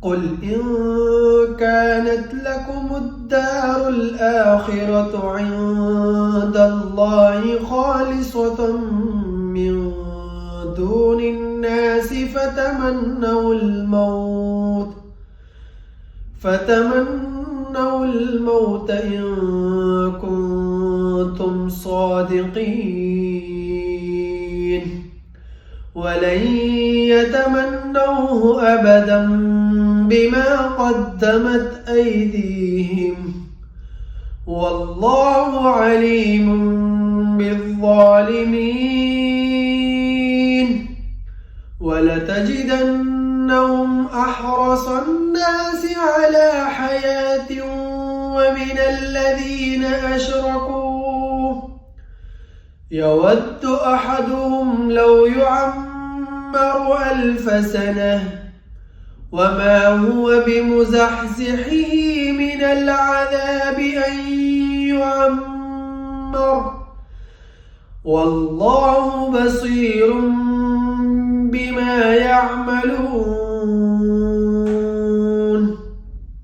قل إن كانت لكم الدار الآخرة عند الله خالصة من دون الناس فتمنوا الموت إن كنتم صادقين ولن يتمنوه أبدا بما قدمت أيديهم والله عليم بالظالمين ولتجدنهم أحرص الناس على حياة ومن الذين أشركوا يود أحدهم لو يعمر 1000 سنة وما هو بمزحزحه من العذاب أن يعمر والله بصير بما يعملون.